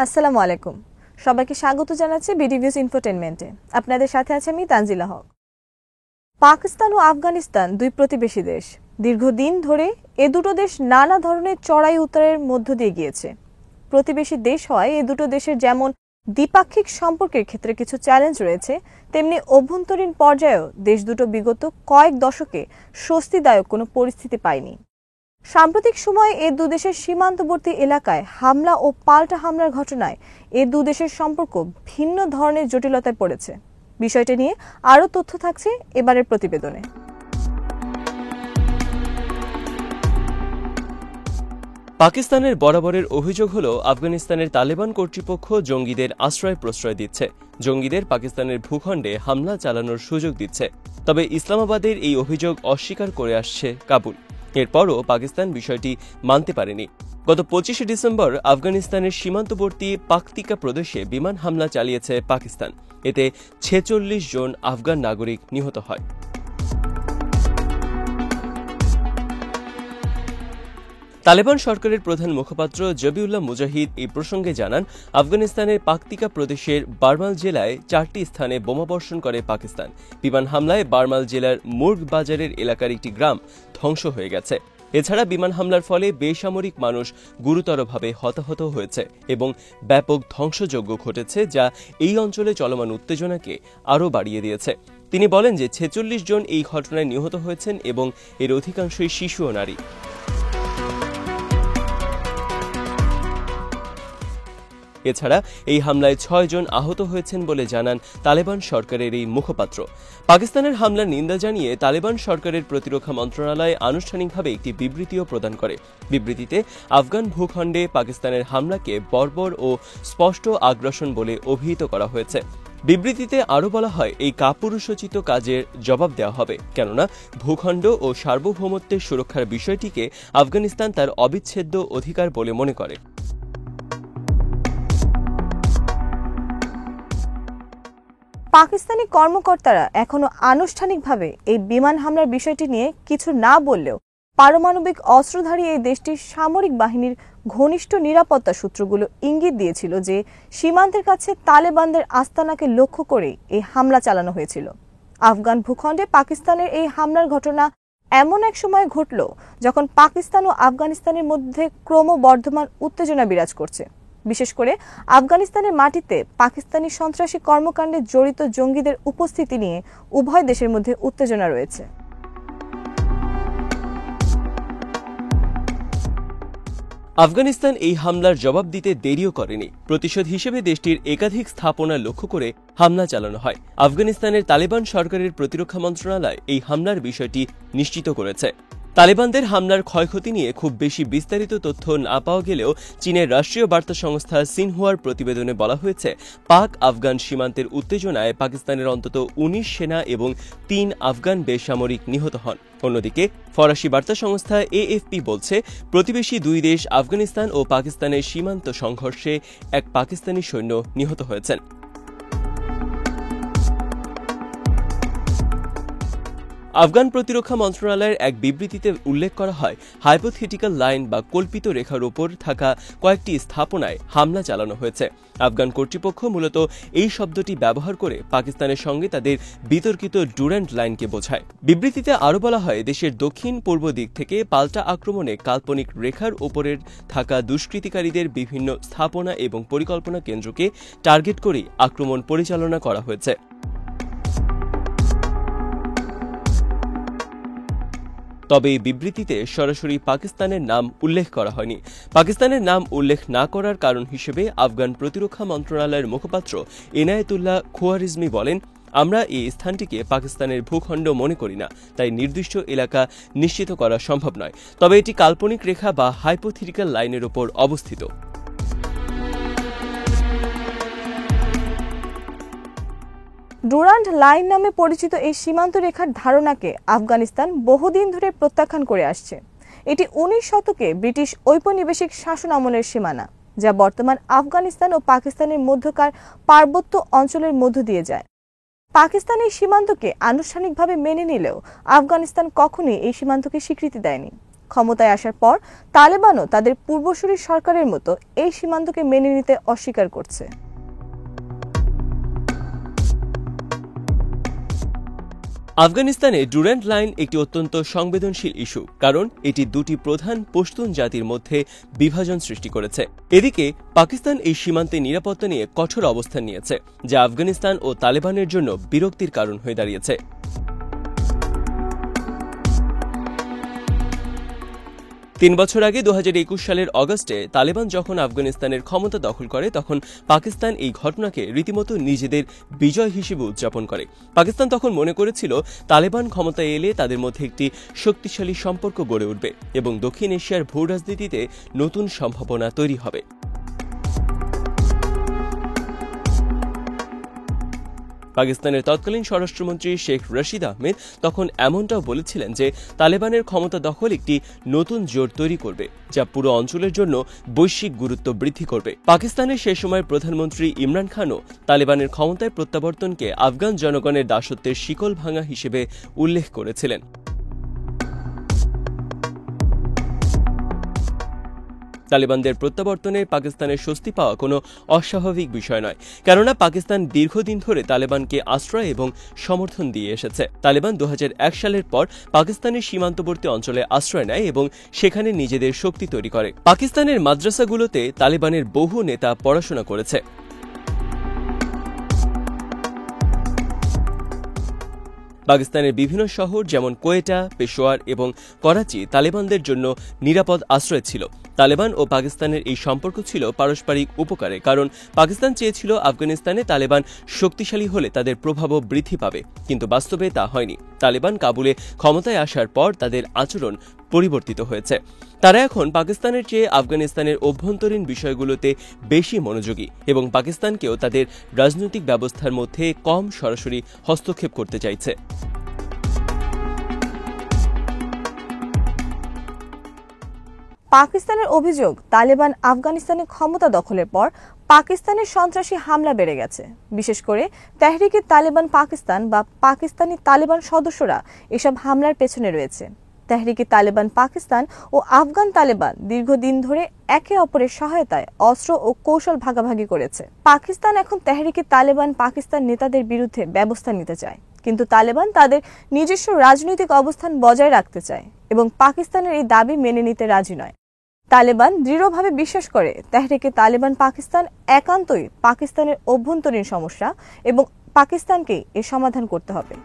আসসালামু আলাইকুম। সবাইকে স্বাগত জানাচ্ছি বিডিভিউজ ইনফোটেইনমেন্টে। আপনাদের সাথে আছে আমি তানজিলা হক। পাকিস্তান ও আফগানিস্তান দুই প্রতিবেশী দেশ। দীর্ঘদিন ধরে এ দুটো দেশ নানা ধরনের চড়াই উত্তরের মধ্য দিয়ে গিয়েছে। প্রতিবেশী দেশ হওয়ায় এ দুটো দেশের যেমন দ্বিপাক্ষিক সম্পর্কের ক্ষেত্রে কিছু চ্যালেঞ্জ রয়েছে, তেমনি অভ্যন্তরীণ পর্যায়েও দেশ দুটো বিগত কয়েক দশকে স্বস্তিদায়ক কোনো পরিস্থিতি পায়নি। সাম্প্রতিক সময়ে এ দুদেশের সীমান্তবর্তী এলাকায় হামলা ও পাল্টা হামলার ঘটনায় এ দুদেশের সম্পর্ক ভিন্ন ধরনের জটিলতায় পড়েছে। বিষয়টি নিয়ে আরও তথ্য থাকছে এবারের প্রতিবেদনে। পাকিস্তানের বরাবরের অভিযোগ হল আফগানিস্তানের তালেবান কর্তৃপক্ষ জঙ্গিদের আশ্রয় প্রশ্রয় দিচ্ছে, জঙ্গিদের পাকিস্তানের ভূখণ্ডে হামলা চালানোর সুযোগ দিচ্ছে। তবে ইসলামাবাদের এই অভিযোগ অস্বীকার করে আসছে কাবুল। এরপরও পাকিস্তান বিষয়টি মানতে পারেনি। গত 25 ডিসেম্বর আফগানিস্তানের সীমান্তবর্তী পাকতিকা প্রদেশে বিমান হামলা চালিয়েছে পাকিস্তান। এতে 46 জন আফগান নাগরিক নিহত হয়। তালেবান সরকারের প্রধান মুখপাত্র জবিউল্লাহ মুজাহিদ এই প্রসঙ্গে জানান, আফগানিস্তানের পাকতিকা প্রদেশের বারমাল জেলায় 4টি স্থানে বোমাবর্ষণ করে পাকিস্তান। বিমান হামলায় বারমাল জেলার মুর্গ বাজারের এলাকার একটি গ্রাম ধ্বংস হয়ে গেছে। এছাড়া বিমান হামলার ফলে বেসামরিক মানুষ গুরুতরভাবে হতাহত হয়েছে এবং ব্যাপক ধ্বংসযজ্ঞ ঘটেছে, যা এই অঞ্চলে চলমান উত্তেজনাকে আরও বাড়িয়ে দিয়েছে। তিনি বলেন যে 46 জন এই ঘটনায় নিহত হয়েছেন এবং এর অধিকাংশই শিশু ও নারী। এছাড়া এই হামলায় 6 জন আহত হয়েছেন বলে জানান তালেবান সরকারের এই মুখপাত্র। পাকিস্তানের হামলার নিন্দা জানিয়ে তালেবান সরকারের প্রতিরক্ষা মন্ত্রণালয় আনুষ্ঠানিকভাবে একটি বিবৃতিও প্রদান করে। বিবৃতিতে আফগান ভূখণ্ডে পাকিস্তানের হামলাকে বর্বর ও স্পষ্ট আগ্রাসন বলে অভিহিত করা হয়েছে। বিবৃতিতে আরও বলা হয়, এই কাপুরুষোচিত কাজের জবাব দেওয়া হবে, কেননা ভূখণ্ড ও সার্বভৌমত্বের সুরক্ষার বিষয়টিকে আফগানিস্তান তার অবিচ্ছেদ্য অধিকার বলে মনে করে। পাকিস্তানি কর্মকর্তারা এখনো আনুষ্ঠানিকভাবে এই বিমান হামলার বিষয়টি নিয়ে কিছু না বললেও পারমাণবিক অস্ত্রধারী এই দেশটির সামরিক বাহিনীর ঘনিষ্ঠ নিরাপত্তা সূত্রগুলো ইঙ্গিত দিয়েছিল যে সীমান্তের কাছে তালেবানদের আস্তানাকে লক্ষ্য করে এই হামলা চালানো হয়েছিল। আফগান ভূখণ্ডে পাকিস্তানের এই হামলার ঘটনা এমন এক সময় ঘটল যখন পাকিস্তান ও আফগানিস্তানের মধ্যে ক্রমবর্ধমান উত্তেজনা বিরাজ করছে। বিশেষ করে আফগানিস্তানের মাটিতে পাকিস্তানি সন্ত্রাসী কর্মকাণ্ডে জড়িত জঙ্গিদের উপস্থিতি নিয়ে উভয় দেশের মধ্যে উত্তেজনা রয়েছে। আফগানিস্তান এই হামলার জবাব দিতে দেরিও করেনি। প্রতিশোধ হিসেবে দেশটির একাধিক স্থাপনা লক্ষ্য করে হামলা চালানো হয়। আফগানিস্তানের তালেবান সরকারের প্রতিরক্ষা মন্ত্রণালয় এই হামলার বিষয়টি নিশ্চিত করেছে। তালেবানদের হামলার ক্ষয়ক্ষতি নিয়ে খুব বেশি বিস্তারিত তথ্য না পাওয়া গেলেও চীনের রাষ্ট্রীয় বার্তা সংস্থা সিনহুয়ার প্রতিবেদনে বলা হয়েছে, পাক আফগান সীমান্তের উত্তেজনায় পাকিস্তানের অন্তত 19 সেনা এবং 3 আফগান বেসামরিক নিহত হন। অন্যদিকে ফরাসি বার্তা সংস্থা এএফপি বলছে, প্রতিবেশী দুই দেশ আফগানিস্তান ও পাকিস্তানের সীমান্ত সংঘর্ষে এক পাকিস্তানি সৈন্য নিহত হয়েছেন। আফগান প্রতিরক্ষা মন্ত্রণালয়ের এক বিবৃতিতে উল্লেখ করা হয়, হাইপোথেটিক্যাল লাইন বা কল্পিত রেখার ওপর থাকা কয়েকটি স্থাপনায় হামলা চালানো হয়েছে। আফগান কর্তৃপক্ষ মূলত এই শব্দটি ব্যবহার করে পাকিস্তানের সঙ্গে তাদের বিতর্কিত ডুরান্ট লাইনকে বোঝায়। বিবৃতিতে আরও বলা হয়, দেশের দক্ষিণ পূর্ব দিক থেকে পাল্টা আক্রমণে কাল্পনিক রেখার ওপরের থাকা দুষ্কৃতিকারীদের বিভিন্ন স্থাপনা এবং পরিকল্পনা কেন্দ্রকে টার্গেট করে আক্রমণ পরিচালনা করা হয়েছে। তবে এই বিবৃতিতে সরাসরি পাকিস্তানের নাম উল্লেখ করা হয়নি। পাকিস্তানের নাম উল্লেখ না করার কারণ হিসেবে আফগান প্রতিরক্ষা মন্ত্রণালয়ের মুখপাত্র এনায়েতুল্লাহ খোয়ারিজমি বলেন, আমরা এই স্থানটিকে পাকিস্তানের ভূখণ্ড মনে করি না, তাই নির্দিষ্ট এলাকা নিশ্চিত করা সম্ভব নয়। তবে এটি কাল্পনিক রেখা বা হাইপোথেটিক্যাল লাইনের উপর অবস্থিত। ডুরান্ট লাইন নামে পরিচিত এই সীমান্ত রেখার ধারণাকে আফগানিস্তান বহুদিন ধরে প্রত্যাখ্যান করে আসছে। এটি 19 শতকে ব্রিটিশ ঔপনিবেশিক শাসন আমলের সীমানা, যা বর্তমান আফগানিস্তান ও পাকিস্তানের মধ্যকার পার্বত্য অঞ্চলের মধ্য দিয়ে যায়। পাকিস্তান এই সীমান্তকে আনুষ্ঠানিকভাবে মেনে নিলেও আফগানিস্তান কখনোই এই সীমান্তকে স্বীকৃতি দেয়নি। ক্ষমতায় আসার পর তালেবানও তাদের পূর্বসূরি সরকারের মতো এই সীমান্তকে মেনে নিতে অস্বীকার করছে। আফগানিস্তানে ডুরান্ট লাইন একটি অত্যন্ত সংবেদনশীল ইস্যু, কারণ এটি দুটি প্রধান পশতুন জাতির মধ্যে বিভাজন সৃষ্টি করেছে। এদিকে পাকিস্তান এই সীমান্তে নিরাপত্তা নিয়ে কঠোর অবস্থান নিয়েছে, যা আফগানিস্তান ও তালেবানের জন্য বিরক্তির কারণ হয়ে দাঁড়িয়েছে। 3 বছর আগে 2021 সালের অগস্টে তালেবান যখন আফগানিস্তানের ক্ষমতা দখল করে, তখন পাকিস্তান এই ঘটনাকে রীতিমতো নিজেদের বিজয় হিসেবে উদযাপন করে। পাকিস্তান তখন মনে করেছিল তালেবান ক্ষমতায় এলে তাদের মধ্যে একটি শক্তিশালী সম্পর্ক গড়ে উঠবে এবং দক্ষিণ এশিয়ার ভূ রাজনীতিতে নতুন সম্ভাবনা তৈরি হবে। পাকিস্তানের তৎকালীন স্বরাষ্ট্রমন্ত্রী শেখ রশিদ আহমেদ তখন এমনটাও বলেছিলেন যে তালেবানের ক্ষমতা দখল একটি নতুন জোট তৈরি করবে, যা পুরো অঞ্চলের জন্য বৈশ্বিক গুরুত্ব বৃদ্ধি করবে। পাকিস্তানের সে সময়ের প্রধানমন্ত্রী ইমরান খানও তালেবানের ক্ষমতায় প্রত্যাবর্তনকে আফগান জনগণের দাসত্বের শিকল ভাঙা হিসেবে উল্লেখ করেছিলেন। তালেবানদের প্রত্যাবর্তনে পাকিস্তানের স্বস্তি পাওয়া কোনো অস্বাভাবিক বিষয় নয়, কেননা পাকিস্তান দীর্ঘদিন ধরে তালেবানকে আশ্রয় এবং সমর্থন দিয়ে এসেছে। তালেবান 2001 সালের পর পাকিস্তানের সীমান্তবর্তী অঞ্চলে আশ্রয় নেয় এবং সেখানে নিজেদের শক্তি তৈরি করে। পাকিস্তানের মাদ্রাসাগুলোতে তালেবানের বহু নেতা পড়াশোনা করেছে। পাকিস্তানের বিভিন্ন শহর যেমন কোয়েটা, পেশোয়ার এবং করাচি তালেবানদের জন্য নিরাপদ আশ্রয় ছিল। তালেবান ও পাকিস্তানের এই সম্পর্ক ছিল পারস্পরিক উপকারে, কারণ পাকিস্তান চেয়েছিল আফগানিস্তানে তালেবান শক্তিশালী হলে তাদের প্রভাবও বৃদ্ধি পাবে, কিন্তু বাস্তবে তা হয়নি। তালেবান কাবুলে ক্ষমতায় আসার পর তাদের আচরণ পরিবর্তিত হয়েছে। তারা এখন পাকিস্তানের চেয়ে আফগানিস্তানের অভ্যন্তরীণ বিষয়গুলোতে বেশি মনোযোগী এবং পাকিস্তানকেও তাদের রাজনৈতিক ব্যবস্থার মধ্যে কম সরাসরি হস্তক্ষেপ করতে চাইছে। পাকিস্তানের অভিযোগ, তালেবান আফগানিস্তানে ক্ষমতা দখলের পর পাকিস্তানের সন্ত্রাসী হামলা বেড়ে গেছে। বিশেষ করে তেহরিকে তালেবান পাকিস্তান বা পাকিস্তানি তালেবান সদস্যরা এসব হামলার পেছনে রয়েছে। তেহরিকে তালেবান পাকিস্তান ও আফগান তালেবান দীর্ঘদিন ধরে একে অপরের সহায়তায় অস্ত্র ও কৌশল ভাগাভাগি করেছে। পাকিস্তান এখন তেহরিকে তালেবান পাকিস্তান নেতাদের বিরুদ্ধে ব্যবস্থা নিতে চায়, কিন্তু তালেবান তাদের নিজস্ব রাজনৈতিক অবস্থান বজায় রাখতে চায় এবং পাকিস্তানের এই দাবি মেনে নিতে রাজি নয়। তালেবান দৃঢ়ভাবে বিশ্বাস করে তেহরিকে তালেবান পাকিস্তান একান্তই পাকিস্তানের অভ্যন্তরীণ সমস্যা এবং পাকিস্তানকেই এর সমাধান করতে হবে।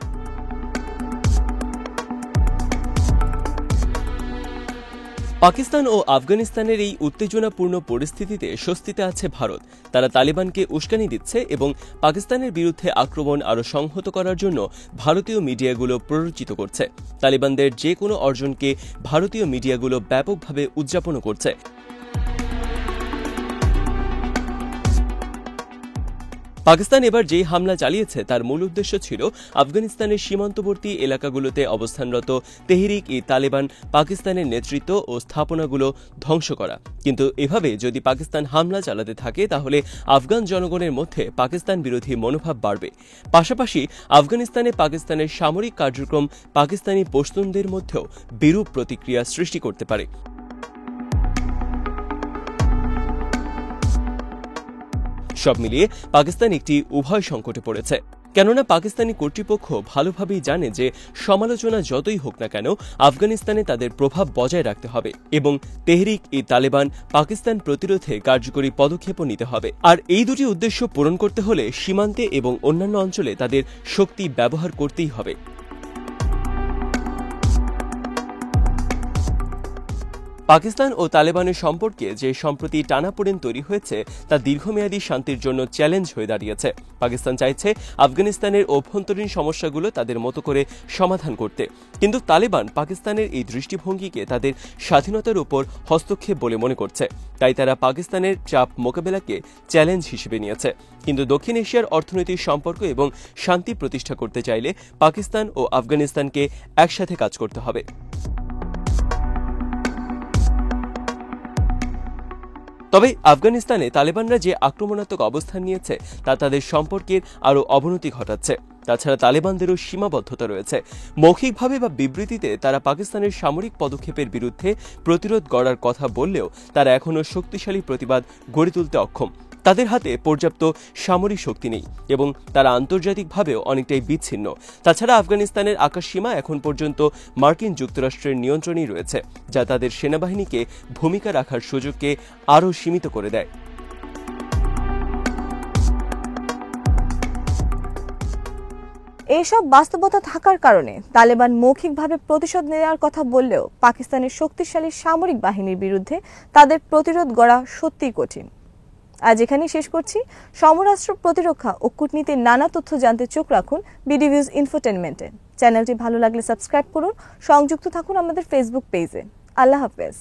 পাকিস্তান ও আফগানিস্তানের এই উত্তেজনাপূর্ণ পরিস্থিতিতে স্বস্তিতে আছে ভারত। তারা তালেবানকে উস্কানি দিচ্ছে এবং পাকিস্তানের বিরুদ্ধে আক্রমণ আরও সংহত করার জন্য ভারতীয় মিডিয়াগুলো প্ররোচিত করছে। তালেবানদের যে কোনো অর্জনকে ভারতীয় মিডিয়াগুলো ব্যাপকভাবে উদযাপন করছে। পাকিস্তান এবার যে হামলা চালিয়েছে তার মূল উদ্দেশ্য ছিল আফগানিস্তানের সীমান্তবর্তী এলাকাগুলোতে অবস্থানরত তেহরিক-ই-তালেবান পাকিস্তানের নেতৃত্ব ও স্থাপনাগুলো ধ্বংস করা। কিন্তু এভাবে যদি পাকিস্তান হামলা চালাতে থাকে তাহলে আফগান জনগণের মধ্যে পাকিস্তান বিরোধী মনোভাব বাড়বে। পাশাপাশি আফগানিস্তানে পাকিস্তানের সামরিক কার্যক্রম পাকিস্তানি পশতুনদের মধ্যেও বিরূপ প্রতিক্রিয়া সৃষ্টি করতে পারে। সব মিলিয়ে পাকিস্তান একটি উভয় সংকটে পড়েছে, কেননা পাকিস্তানি কর্তৃপক্ষ ভালোভাবেই জানে যে সমালোচনা যতই হোক না কেন আফগানিস্তানে তাদের প্রভাব বজায় রাখতে হবে এবং তেহরিক-ই-তালেবান পাকিস্তান প্রতিরোধে কার্যকরী পদক্ষেপও নিতে হবে। আর এই দুটি উদ্দেশ্য পূরণ করতে হলে সীমান্তে এবং অন্যান্য অঞ্চলে তাদের শক্তি ব্যবহার করতেই হবে। পাকিস্তান ও তালেবানের সম্পর্কে যে সম্প্রতি টানাপোড়েন তৈরি হয়েছে তা দীর্ঘমেয়াদী শান্তির জন্য চ্যালেঞ্জ হয়ে দাঁড়িয়েছে। পাকিস্তান চাইছে আফগানিস্তানের অভ্যন্তরীণ সমস্যাগুলো তাদের মতো করে সমাধান করতে, কিন্তু তালেবান পাকিস্তানের এই দৃষ্টিভঙ্গিকে তাদের স্বাধীনতার উপর হস্তক্ষেপ বলে মনে করছে। তাই তারা পাকিস্তানের চাপ মোকাবেলাকে চ্যালেঞ্জ হিসেবে নিয়েছে। কিন্তু দক্ষিণ এশিয়ার অর্থনৈতিক সম্পর্ক এবং শান্তি প্রতিষ্ঠা করতে চাইলে পাকিস্তান ও আফগানিস্তানকে একসাথে কাজ করতে হবে। তবে আফগানিস্তানে তালেবানরা যে আক্রমণাত্মক অবস্থান নিয়েছে তা তাদের সম্পর্কের আরও অবনতি ঘটাচ্ছে। তাছাড়া তালেবানদেরও সীমাবদ্ধতা রয়েছে। মৌখিকভাবে বা বিবৃতিতে তারা পাকিস্তানের সামরিক পদক্ষেপের বিরুদ্ধে প্রতিরোধ গড়ার কথা বললেও তারা এখনও শক্তিশালী প্রতিবাদ গড়ে তুলতে অক্ষম। তাদের হাতে পর্যাপ্ত সামরিক শক্তি নেই এবং তারা আন্তর্জাতিকভাবেও অনেকটাই বিচ্ছিন্ন। তাছাড়া আফগানিস্তানের আকাশসীমা এখন পর্যন্ত মার্কিন যুক্তরাষ্ট্রের নিয়ন্ত্রণেই রয়েছে, যা তাদের সেনাবাহিনীকে ভূমিকা রাখার সুযোগকে আরও সীমিত করে দেয়। এইসব বাস্তবতা থাকার কারণে তালেবান মৌখিকভাবে প্রতিশোধ নেওয়ার কথা বললেও পাকিস্তানের শক্তিশালী সামরিক বাহিনীর বিরুদ্ধে তাদের প্রতিরোধ গড়া সত্যিই কঠিন। আজ এখানেই শেষ করছি। সমরাষ্ট্র, প্রতিরক্ষা ও কূটনীতির নানা তথ্য জানতে চোখ রাখুন বিডিভিউজ ইনফোটেনমেন্টে। চ্যানেলটি ভালো লাগলে সাবস্ক্রাইব করুন, সংযুক্ত থাকুন আমাদের ফেসবুক পেজে। আল্লাহ হাফেজ।